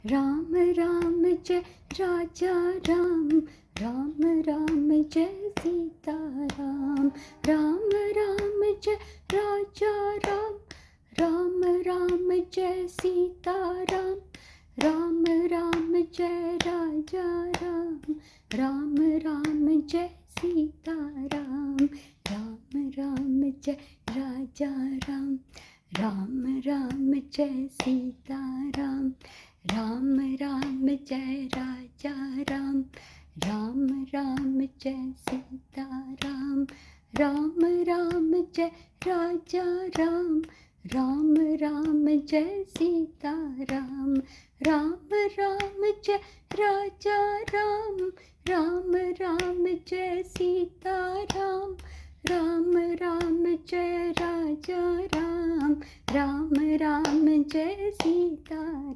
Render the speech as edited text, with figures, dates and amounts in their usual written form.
Ram Ram Jai Raja Ram, Ram Ram Jai Sita Ram, Ram Ram Jai Raja Ram, Ram Ram Jai Sita Ram, Ram Ram Jai Raja Ram, Ram Ram Jai Sita Ram, Ram Ram Jai Raja Ram, Ram Ram Jai Sita Ram, Ram Ram Jai Raja Ram, Ram Ram Jai Sita Ram, Ram Ram Jai Raja Ram, Ram Ram Jai Sita Ram, Ram Ram Jai Raja Ram, Ram Ram Jai Sita Ram, Ram Ram Jai Raja Ram, Ram Ram Jai Sita